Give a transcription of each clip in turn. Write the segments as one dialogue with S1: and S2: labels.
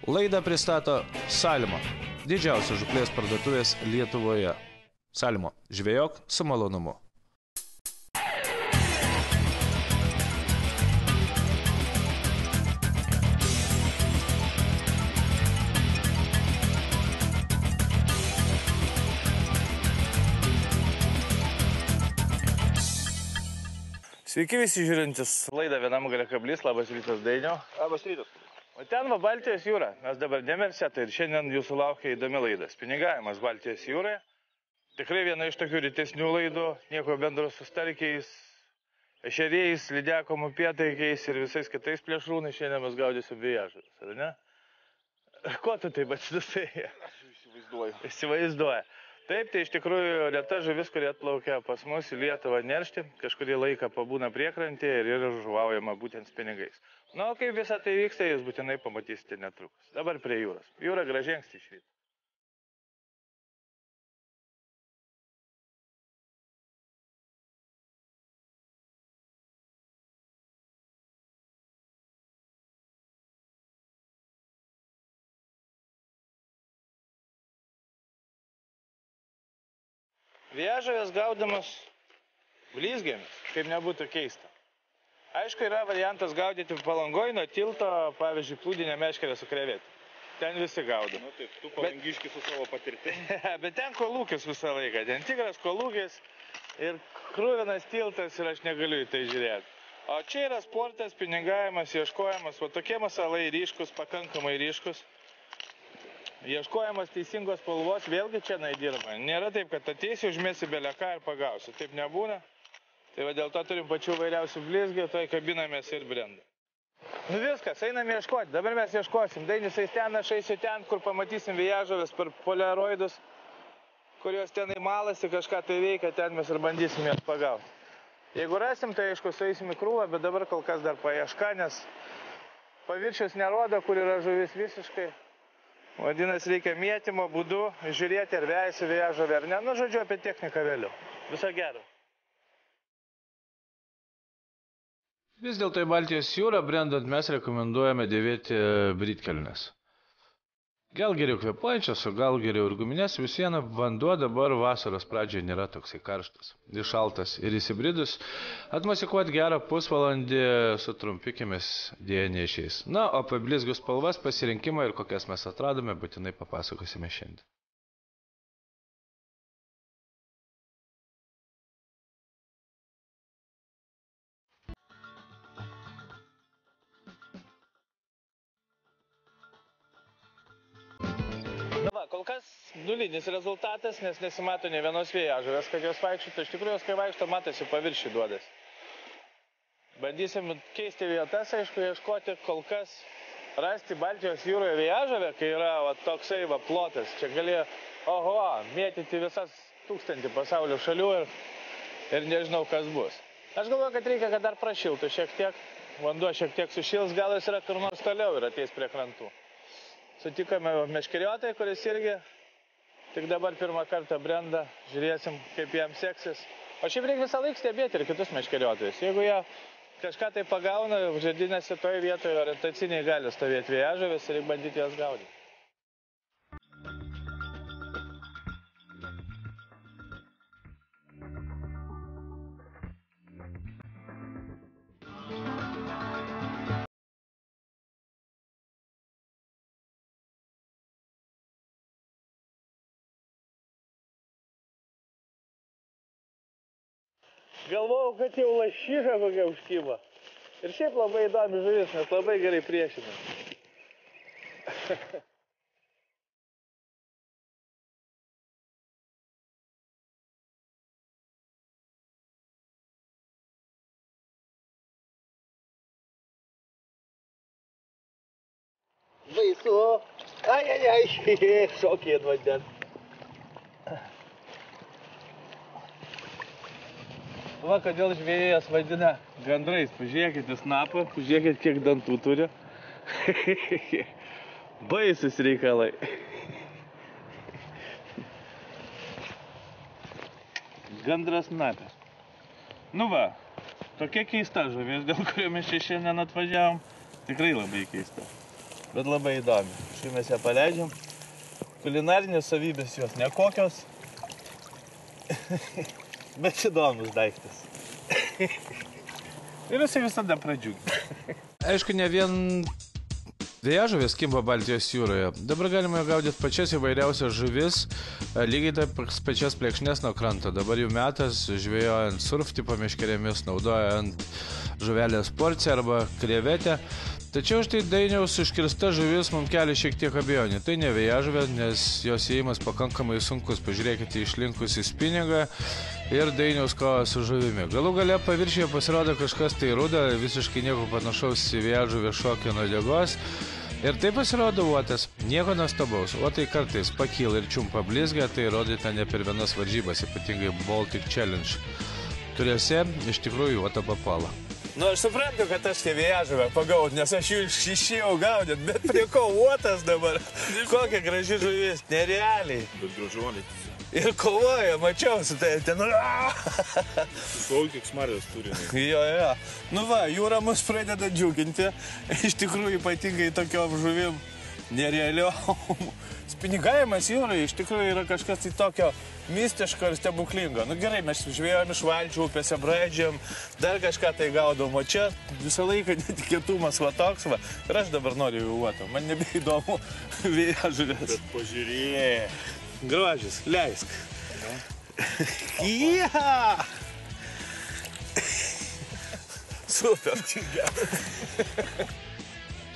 S1: Laidą pristato Salimo, didžiausios žūklės parduotuvės Lietuvoje. Salimo, žvejok su malonumu.
S2: Sveiki visi žiūrintis laidą Vienam gale kablys, labas rytas Dainio.
S3: Labas rytas.
S2: O ten va Baltijos jūra, mes dabar Demersetą ir šiandien jūsų laukia įdomi laida. Spinigavimas Baltijos jūroje. Tikrai viena iš tokių rytesnių laidų, nieko bendro su starkiais, ešeriais, lydekom upėtaikiais ir visais kitais plėšrūnais. Šiandien mes gaudysim vėjažuvis, ar ne? Ko tu taip atsidusai?
S3: Įsivaizduoju.
S2: Įsivaizduoja. Taip, tai iš tikrųjų reta žuvis, kurie atplaukia pas mus į Lietuvą neršti, kažkurį laiką pabūna priekrantėje ir yra žuvaujama būtent spinigais. Na, o kaip visą tai vyksta, jūs būtinai pamatysite netrukus. Dabar prie jūros. Jūra gražiai anksti iš ryto. Vėjažuvės gaudamas blizgėmis, kaip nebūtų keista. Aišku, yra variantas gaudyti Palangoj nuo tilto, pavyzdžiui, plūdinę meškerę su krevete. Ten visi gaudo.
S3: Nu taip, tu palangiški su savo patirtimi.
S2: Bet ten kolūkis visą laiką. Ten tikras kolūkis ir krūvinas tiltas ir aš negaliu į tai žiūrėti. O čia yra sportas, pinigavimas, ieškojimas. O tokie masalai ryškus, pakankamai ryškus. Ieškojimas teisingos spalvos, vėlgi čia dirba. Nėra taip, kad ateisi, užmėsi beleką ir pagausi. Taip nebūna. Tai va dėl to turim pačių vairiausių blizgių, toj kabinamės ir brenda. Nu viskas, einam ieškoti. Dabar mes ieškosim. Dainis eis ten, aš eisiu ten, kur pamatysim vėjažuves per poliaroidus, kurios ten įmalasi, kažką tai veikia, ten mes ir bandysim jas pagauti. Jeigu rasim, tai aišku, sueisim į krūvą, bet dabar kol kas dar paieška, nes paviršius nerodo, kur yra žuvis visiškai. Vadinasi, reikia mėtymo būdu žiūrėti, ar vejasi vėjažuvė ar ne. Nu, žodžiu, apie techniką vėliau. Viso gero.
S1: Vis dėlto į Baltijos jūrą brendant mes rekomenduojame dėvėti britkelnes. Gal geriau kvėpuojančias, o gal geriau ir guminės. Vis viena vanduo dabar vasaros pradžioje nėra toksai karštas, šaltas ir įsibridus. Atmasikuoti gerą pusvalandį su trumpikėmis dėja neišeis. Na, o apie blizgių spalvas, pasirinkimą ir kokias mes atradome, būtinai papasakosime šiandien.
S2: Kol kas nulinis rezultatas, nes nesimato ne vienos vėjažuvės, kad jos vaikščiotų. Iš tikrųjų, jos kai vaikšto, matosi paviršių duodas. Bandysim keisti vietas, aišku, ieškoti kol kas rasti Baltijos jūroje vėjažuvę, kai yra toksai plotas. Čia gali, mėtyti visas 1000 pasaulio šalių ir nežinau, kas bus. Aš galvoju, kad reikia, kad dar prašiltų šiek tiek. Vanduo šiek tiek sušils, gal jis yra kur nors toliau ir ateis prie krantų. Sutikome meškeriotoją, kuris irgi tik dabar pirmą kartą brenda. Žiūrėsim, kaip jam seksis. O šiaip reikia visą laiką stebėti ir kitus meškeriotojus. Jeigu jie kažką tai pagauna, žaidynėse toje vietoje orientaciniai gali stovėti vėjažuvės ir bandyti jas gaudyti. Galvojau, kad jau lašiša kokia užkibo. Ir šiaip labai įdomi žuvis, nes labai gerai priešina. Baisu. Ai, šokė ant vandens. Va, kodėl žvėjas vadina gandrais. Pažiūrėkite snapą, pažiūrėkite, kiek dantų turi. Baisus reikalai. Gandras snapės. Nu va, tokia keista žuvis, dėl kurio mes čia šiandien atvažiavom. Tikrai labai keista. bet labai įdomi. Štai mes ją paleidžiam. Kulinarinės savybės jos nekokios, bet įdomus daiktas. Ir jisai visada pradžiugina.
S1: Aišku, ne vien vėjažuvės kimba Baltijos jūroje. Dabar galima gaudyti pačias įvairiausias žuvis, lygiai taip pačias plekšnes nuo kranto. Dabar jų metas žvejojant surf tipo meškerėmis, naudojant žuvelės porciją arba krevetę. Tačiau štai Dainiaus užkirsta žuvis mums kelia šiek tiek abejonių. Tai ne vėjažuvė, nes jos įėjimas pakankamai sunkus. Pažiūrėkite išlinkusį spiningą ir Dainiaus kovą su žuvimi. Galų gale paviršiuje pasirodo kažkas tai ruda, visiškai nieko panašaus į vėjažuvę šokio nuo degos. Ir tai pasirodo uotas. Nieko nuostabaus. Uotai kartais pakyla ir čiumpa blizgę, tai rodyta ne per vienas varžybas, ypatingai Baltic Challenge. Kuriuose iš tikrųjų uota papuola.
S2: Nu, aš suprantu, kad aš tie vėjažuvę pagaut, nes aš jų išėjau gaudyt, bet prie ko uotas dabar? Kokia graži žuvis, nerealiai.
S3: Bet gražuoliai.
S2: Ir kovoja, mačiau su tai ten.
S3: Daug kiek smarvės turi.
S2: Jo. Nu va, jūra mus pradeda džiuginti. Iš tikrųjų, ypatingai tokiom žuvim nerealiom. Spinigavimas jūrai iš tikrųjų yra kažkas tai tokio mistiško ir stebuklingo. Nu gerai, mes žvejojam iš valčių, upėse braidžiam, dar kažką tai gaudom, o čia visą laiką netikėtumas va toks va. Ir aš dabar noriu į uotą, man nebeįdomu vėjažuvės.
S3: Bet pažiūrėk.
S2: Grožis, leisk. Ja! Super.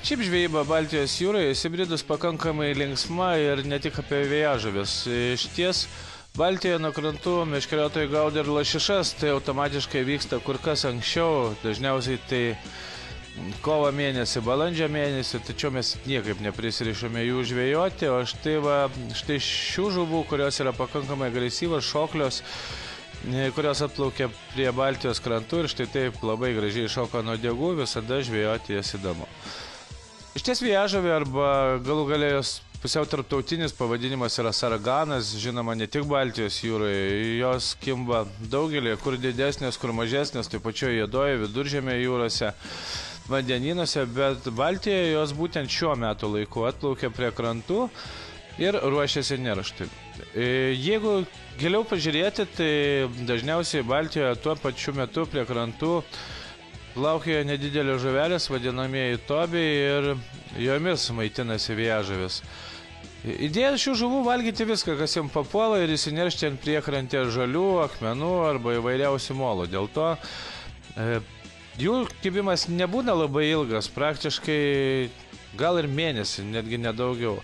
S1: Šiaip žvejyba Baltijos jūroje įsibridus pakankamai linksma ir ne tik apie vėjažuves. Išties, Baltijoje nuo krantų meškeriotojai gaudo ir lašišas, tai automatiškai vyksta kur kas anksčiau, dažniausiai tai kovo mėnesį, balandžio mėnesį, tačiau mes niekaip neprisirišame jų žvejoti, o štai šių žuvų, kurios yra pakankamai agresyvos, šoklios, kurios atplaukia prie Baltijos krantų ir štai taip labai gražiai šoka nuo degų, visada žvejoti jas įdomu. Iš ties vėjažuvė arba galų gale jos pusiau tarptautinis pavadinimas yra sarganas, žinoma ne tik Baltijos jūroje, jos kimba daugelį, kur didesnės, kur mažesnės, taip pačioje Juodojoje, Viduržemio jūrose, vandenynuose, bet Baltijoje jos būtent šiuo metu laiku atplaukia prie krantų ir ruošiasi nerštui. Jeigu giliau pažiūrėti, tai dažniausiai Baltijoje tuo pačiu metu prie krantų plaukioja nedidelės žuvelės, vadinamieji tobiai, ir jomis maitinasi vėjažuvės. Idėja šių žuvų valgyti viską, kas jiems papuola ir įsineršti ant priekrantės žalių, akmenų arba įvairiausių molų. Dėl to jų kibimas nebūna labai ilgas, praktiškai gal ir mėnesį, netgi nedaugiau.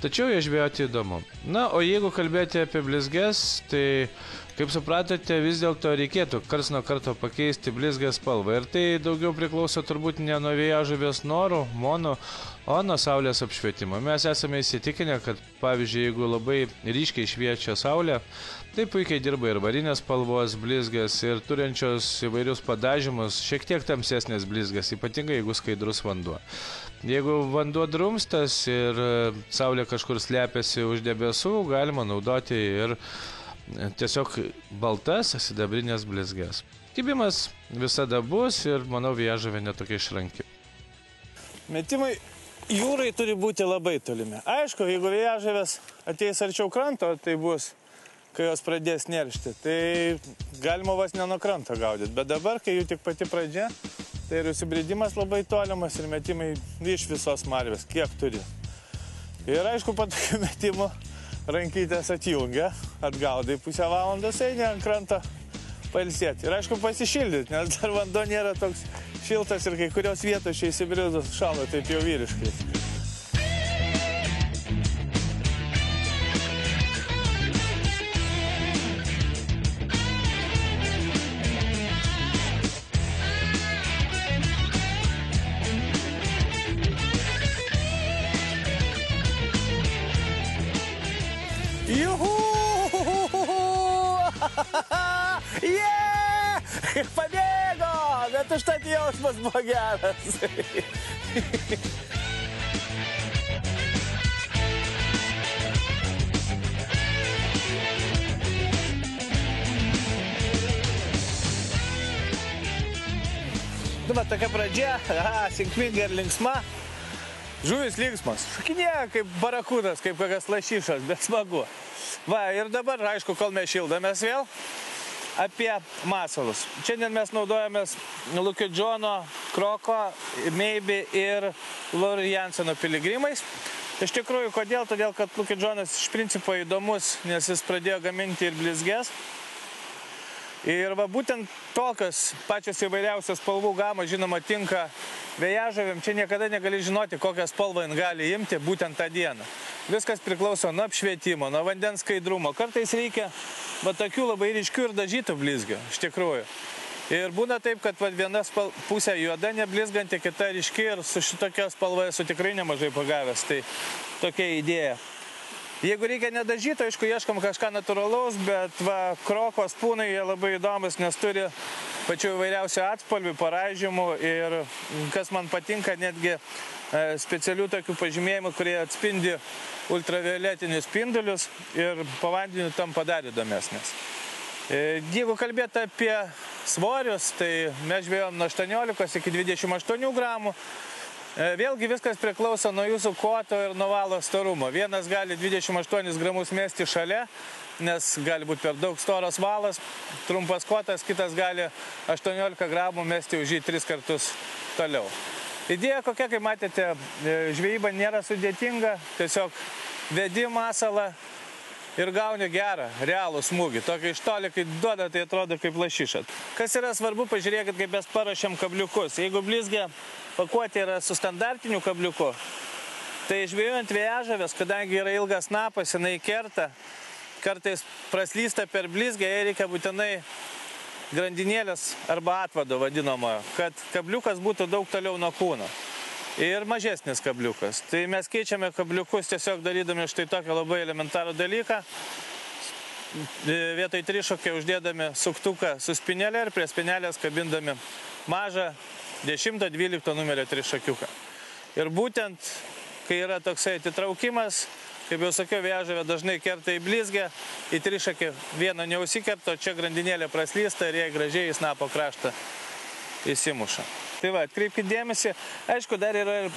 S1: Tačiau jie žvejoti įdomu. Na, o jeigu kalbėti apie blizges, tai kaip supratote, vis dėlto reikėtų karts nuo karto pakeisti blizgės spalvą. Ir tai daugiau priklauso turbūt ne nuo vėjažuvės norų, monų, o nuo saulės apšvietimo. Mes esame įsitikinę, kad pavyzdžiui, jeigu labai ryškiai šviečia saulė, tai puikiai dirba ir varinės spalvos blizgės, ir turinčios įvairius padažymus, šiek tiek tamsesnės blizgės, ypatingai jeigu skaidrus vanduo. Jeigu vanduo drumstas ir saulė kažkur slepiasi už debesų, galima naudoti ir tiesiog baltas sidabrinės blizgės. Kibimas visada bus ir, manau, vėjažuvė netokia išranki.
S2: Metimai jūrai turi būti labai tolimi. Aišku, jeigu vėjažuvės ateis arčiau kranto, tai bus, kai jos pradės neršti, tai galima vos ne nuo kranto gaudyti. Bet dabar, kai jų tik pati pradžia, tai ir įsibridimas labai tolimas ir metimai iš visos marvės, kiek turi. Ir aišku, po tokių metimų rankytės atjungia, atgaudai pusę valandos, eini ant kranto pailsėti. Ir aišku, pasišildyti, nes dar vanduo nėra toks šiltas ir kai kurios vietos čia įsibridus šalo taip jau vyriškai. Juhu! Yeah! Pabėgo! Bet užtat jausmas buvo geras. Nu, bet tokia pradžia, sėkminga ir linksma. Žuvis linksmas. Šakinėja kaip barakūdas, kaip kokias lašišas, bet smagu. Va, ir dabar, aišku, kol mes šildomės vėl, apie masalus. Šiandien mes naudojamės Lucky John'o, Kroko, Maybe ir Laurie Janseno piligrimais. Iš tikrųjų, kodėl? Todėl, kad Lucky John'as iš principo įdomus, nes jis pradėjo gaminti ir blizgės. Ir va, būtent tokios pačios įvairiausios spalvų gamos, žinoma, tinka vėjažuviam. Čia niekada negali žinoti, kokią spalvą jin gali imti būtent tą dieną. Viskas priklauso nuo apšvietimo, nuo vandens skaidrumo. Kartais reikia va, tokių labai ryškių ir dažytų blizgių, iš tikrųjų. Ir būna taip, kad va, viena pusė juoda neblizganti, kita ryški ir su šitokia spalva esu tikrai nemažai pagavęs. Tai tokia idėja. Jeigu reikia nedažyto, aišku, ieškom kažką natūralaus, bet va, Kroko spūnai jie labai įdomus, nes turi pačių įvairiausių atspalvių, paraižymų ir kas man patinka, netgi specialių tokių pažymėjimų, kurie atspindi ultravioletinius spindulius ir po vandeniu tampa dar įdomesnės. Jeigu kalbėti apie svorius, tai mes žvejojom nuo 18 iki 28 gramų. Vėlgi viskas priklauso nuo jūsų koto ir nuo valo storumo. Vienas gali 28 gramus mesti šalia, nes gali būti per daug storas valas, trumpas kotas, kitas gali 18 gramų mesti už jį 3 kartus toliau. Idėja kokia, kaip matėte, žvejyba nėra sudėtinga, tiesiog vedi masalą ir gauni gerą, realų smūgį. Tokį iš toli, kai duoda, tai atrodo kaip lašiša. Kas yra svarbu, pažiūrėkit, kaip mes paruošiam kabliukus. Jeigu blizgė pakuotė yra su standartiniu kabliuku, tai žvejojant vėjažuvės, kadangi yra ilgas snapas, jinai kerta, kartais praslysta per blizgę, jai reikia būtinai grandinėlės arba atvado vadinamojo, kad kabliukas būtų daug toliau nuo kūno. Ir mažesnis kabliukas. Tai mes keičiame kabliukus tiesiog darydami štai tokią labai elementarų dalyką. Vietoj trišokio uždėdami suktuką su spinelė ir prie spinelės kabindami mažą 10-12 numerio trišokiuką. Ir būtent, kai yra toksai atitraukimas, kaip jau sakiau, vėjažuvė dažnai kerta į blizgę, į trišokį vieną neusikerta, o čia grandinėlė praslysta ir jai gražiai į snapo kraštą įsimuša. Tai va, atkreipkite dėmesį. Aišku, dar yra ir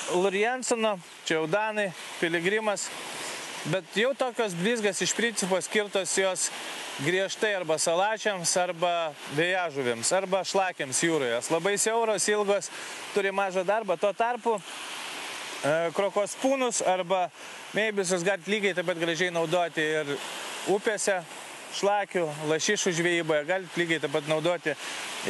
S2: Laurie Janseno, čia jau Danai, piligrimas. Bet jau tokios blizgės iš principo skirtos jos griežtai arba salačiams, arba vėjažuvėms, arba šlakiams jūroje. Labai siauros, ilgos, turi mažą darbą. Tuo tarpu Krokos spūnus arba Maybe jūs galite lygiai taip pat gražiai naudoti ir upėse, šlakių, lašišų žvejyboje, galite lygiai taip pat naudoti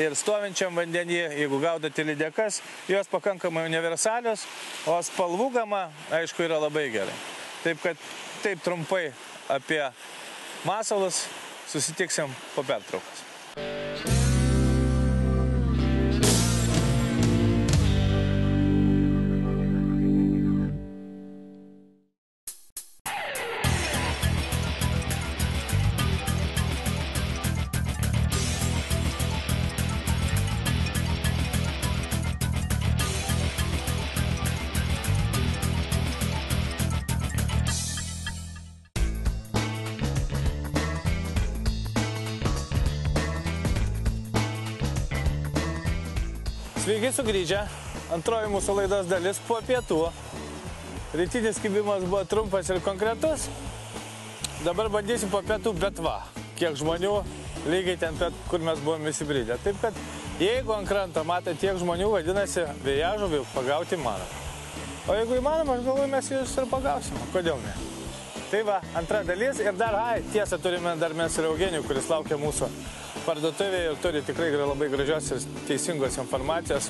S2: ir stovinčiam vandenyje, jeigu gaudote lydekas, jos pakankamai universalios, o spalvų gama, aišku, yra labai gerai. Taip kad taip trumpai apie masalus, susitiksim po pertraukos. Sveiki sugrįžę, antroji mūsų laidos dalis po pietų. Rytinis kibimas buvo trumpas ir konkretus. Dabar bandysim po pietų, bet va, kiek žmonių, lygiai ten, kur mes buvom įsibridę. Taip kad, jeigu ant kranto matai tiek žmonių, vadinasi, vėjažuvių pagauti įmanoma. O jeigu įmanoma, aš galvoju, mes jūs ir pagausim. Kodėl ne? Tai va, antra dalis ir dar, tiesa, turime dar mes ir Eugenijų, kuris laukia mūsų parduotuvėje ir turi tikrai labai gražios ir teisingos informacijos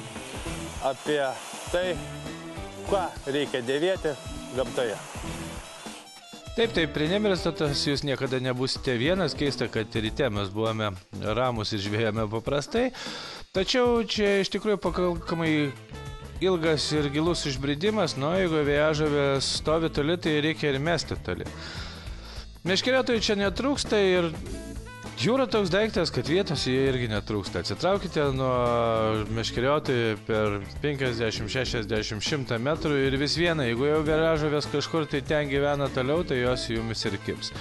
S2: apie tai, ką reikia dėvėti gamtoje.
S1: Taip, prie Nemirstatas jūs niekada nebūsite vienas, keista, kad ryte mes buvome ramus ir žvejojame paprastai, tačiau čia iš tikrųjų pakankamai ilgas ir gilus išbridimas, jeigu vėjažuvė stovi toli, tai reikia ir mesti toli. Meškeriotojų čia netrūksta ir jūra toks daiktas, kad vietos jie irgi netrūksta. Atsitraukite nuo meškeriotojų per 50, 60, 100 metrų ir vis viena, jeigu jau vėjažuvės kažkur tai ten gyvena toliau, tai jos jumis ir kibs.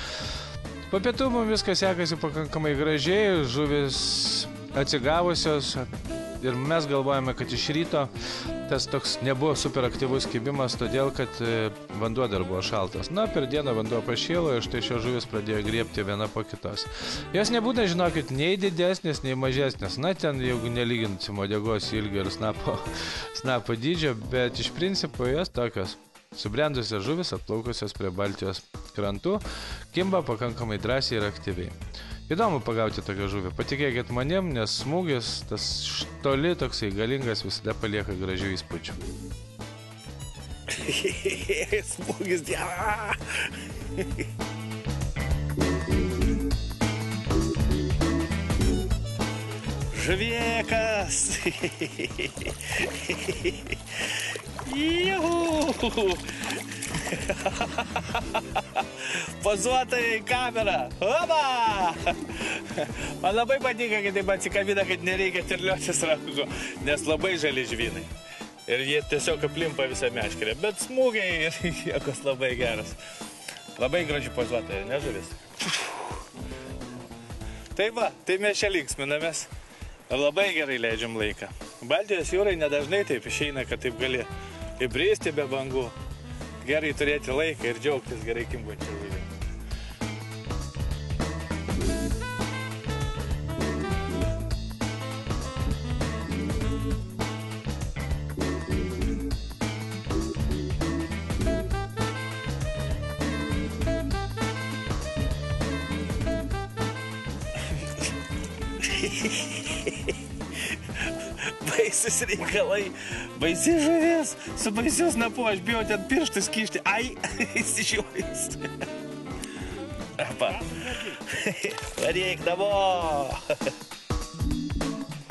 S1: Po pietų mums viskas sekasi pakankamai gražiai, žuvis atsigavusios ir mes galvojame, kad iš ryto tas toks nebuvo super aktyvus kibimas, todėl, kad vanduo dar buvo šaltas. Na, per dieną vanduo pašėlo ir štai šios žuvis pradėjo griebti viena po kitos. Jos nebūna, žinokit, nei didesnės, nei mažesnės. Na, ten, jeigu nelyginsim uodegos ilgio ir snapo dydžio, bet iš principo jos tokios subrendusios žuvis atplaukusios prie Baltijos krantų, kimba pakankamai drąsiai ir aktyviai. Įdomu pagauti tokią žuvį. Patikėkit manim, nes smūgis, tas toli toksai galingas, visada palieka gražių įspūdžių.
S3: Smūgis, dieva!
S2: Žuvėkas! Juhu! Pozuota į kamerą. Oba! Man labai patinka, kai taip atsikabina, kad nereikia terliotis rankų, nes labai žali žvynai. Ir jie tiesiog aplimpa visą meškerę. Bet smūgiai ir jėgos labai geras. Labai graži pozuota, ne žuvis? Tai va, tai mes čia linksminamės. Labai gerai leidžiam laiką. Baltijos jūrai nedažnai taip išeina, kad taip gali įbristi be bangų. Gerai turėti laiką ir džiaugtis gerai kimbančią žuvį. Baisus reikalai, baisi žuvis, su baisiu snapu, aš bijau ten pirštus kišti. Ai, įsižiūrės. Apa. Varyk namo.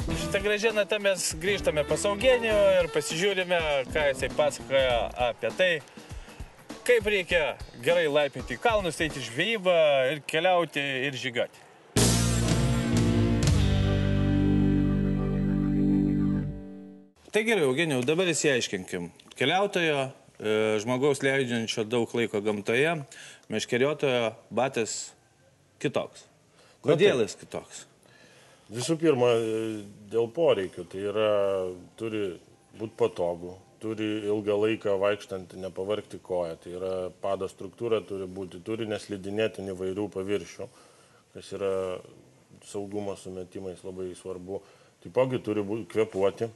S2: Šitą gražią natą mes grįžtame pas Eugenijų ir pasižiūrime, ką jisai pasakoja apie tai, kaip reikia gerai laipinti į kalnus, eiti žvejybą ir keliauti ir žygati. Tai gerai, Eugenijau, dabar įsiaiškinkim. Keliautojo, žmogaus leidžiančio daug laiko gamtoje, meškeriotojo batas kitoks. Kodėl jis kitoks?
S4: Visų pirma, dėl poreikių. Tai yra, turi būti patogu, turi ilgą laiką vaikštant nepavargti koją. Tai yra, pado struktūra turi neslidinėti įvairių paviršių, kas yra saugumo sumetimais labai svarbu. Taipogi turi kvėpuoti.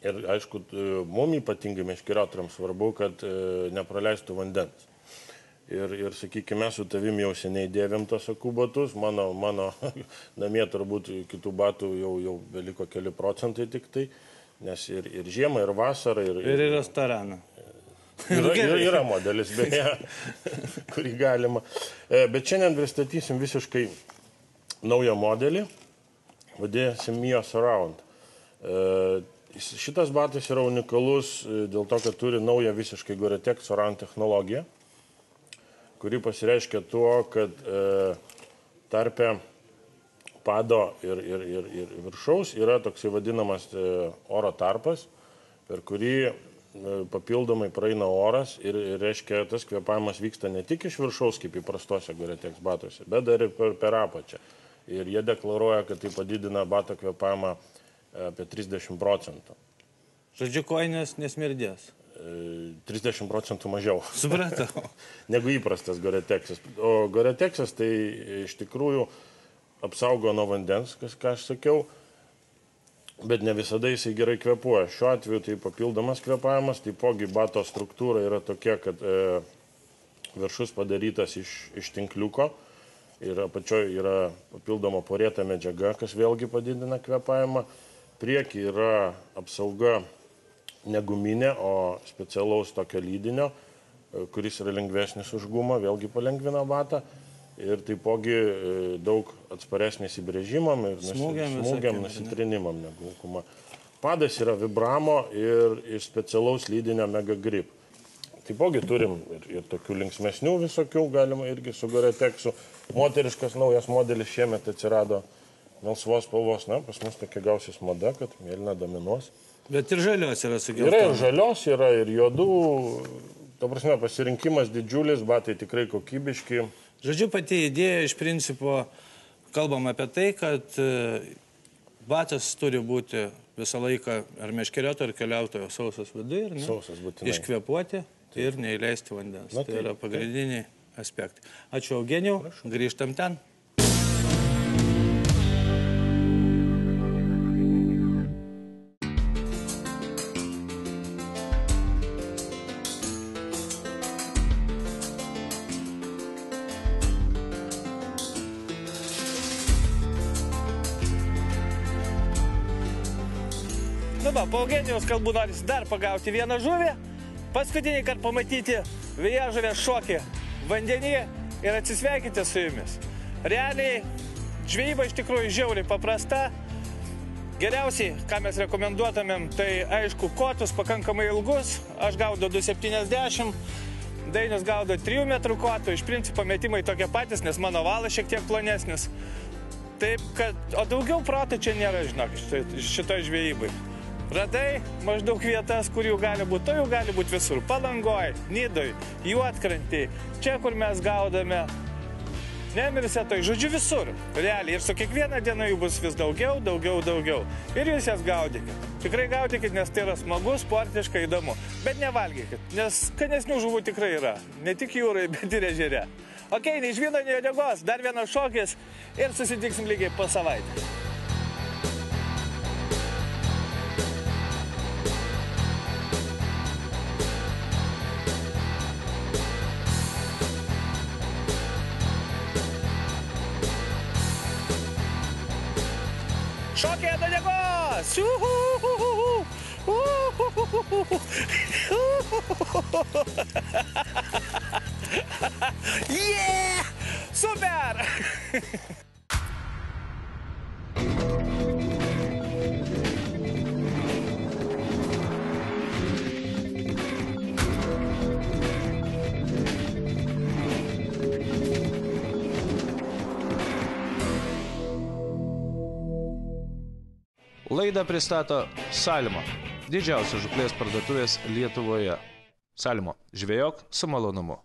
S4: Ir aišku, mums ypatingai meškeriotojams svarbu, kad nepraleistų vandens. Ir sakykime, mes su tavim jau seniai dėvėm tos akų batus, mano namie turbūt kitų batų jau beliko keli procentai tik tai, nes ir žiemą, ir vasarą.
S2: Ir į restoraną.
S4: Yra modelis, beje, kurį galima. Bet šiandien pristatysim visiškai naują modelį, vadinasi Mio Surround. Šitas batas yra unikalus dėl to, kad turi naują visiškai Gore-Tex Surround technologiją, kuri pasireiškia tuo, kad tarpe pado ir viršaus yra toksai vadinamas oro tarpas, per kurį papildomai praeina oras ir reiškia, tas kvėpavimas vyksta ne tik iš viršaus, kaip įprastose Gore-Tex batuose, bet dar ir per apačią. Ir jie deklaruoja, kad tai padidina bato kvėpavimą apie 30%.
S2: Žodžiu, kojinės nesmirdės.
S4: 30% mažiau.
S2: Supratau.
S4: Negu įprastas Gore-Texas. O Gore-Texas tai iš tikrųjų apsaugo nuo vandens, ką aš sakiau, bet ne visada jisai gerai kvėpuoja. Šiuo atveju tai papildomas kvėpavimas, taipogi bato struktūra yra tokia, kad viršus padarytas iš tinkliuko ir apačioje yra papildoma porėta medžiaga, kas vėlgi padidina kvėpavimą. Prieki yra apsauga ne guminė, o specialaus tokio lydinio, kuris yra lengvesnis už gumą, vėlgi palengvina batą. Ir taipogi daug atsparesnis įbrėžimam ir smūgiam, nusitrinimam negu guma. Padas yra Vibramo ir iš specialaus lydinio Mega Grip. Taipogi turim ir tokių linksmesnių visokių, galima irgi su Gore-Texu. Moteriškas naujas modelis šiemet atsirado melsvos spalvos, na, pas mus tokia gausis mada, kad mėlyna dominuos.
S2: Bet ir žalios yra sugeltos.
S4: Yra ir žalios, yra ir juodų, ta prasme, pasirinkimas didžiulis, batai tikrai kokybiški.
S2: Žodžiu, pati idėja iš principo, kalbam apie tai, kad batas turi būti visą laiką ar meškeriotojo, ar keliautojo sausas viduje,
S4: Sausas būtinai.
S2: iškvėpuoti ir neįleisti vandens.
S4: Na,
S2: Tai yra pagrindiniai aspektai. Ačiū Eugenijau, grįžtam ten. Po Eugenijaus kalbų norisi dar pagauti vieną žuvį, paskutinį kartą pamatyti vėjažuvės šokį vandenį ir atsisveikinti su jumis. Realiai, žvejyba iš tikrųjų žiauriai paprasta. Geriausiai, ką mes rekomenduotumėm, tai aišku, kotus pakankamai ilgus. Aš gaudau 2,70, Dainius gaudo 3 metrų kotų. Iš principo metimai tokie patys, nes mano valas šiek tiek plonesnis. Taip, kad, o daugiau proto čia nėra, žinok, šitoj žvejybai. Radai maždaug vietas, kur jų gali būti, to jų gali būti visur. Palangoj, Nidoj, Juodkrantėj, čia, kur mes gaudame, Nemirsetoj, žodžiu visur. Realiai, ir su kiekviena diena jų bus vis daugiau. Ir jūs jas gaudykit. Tikrai gaudykit, nes tai yra smagu, sportiškai, įdomu. Bet nevalgykit, nes skanesnių žuvų tikrai yra. Ne tik jūrai, bet ir ežere. Ok, nei žvyno, nei uodegos, dar vienas šokis ir susitiksim lygiai po savaitę. Šokė ant uodegos! Yeah! Super!
S1: Laidą pristato Salmo, didžiausios žūklės parduotuvės Lietuvoje. Salmo, žvejok su malonumu.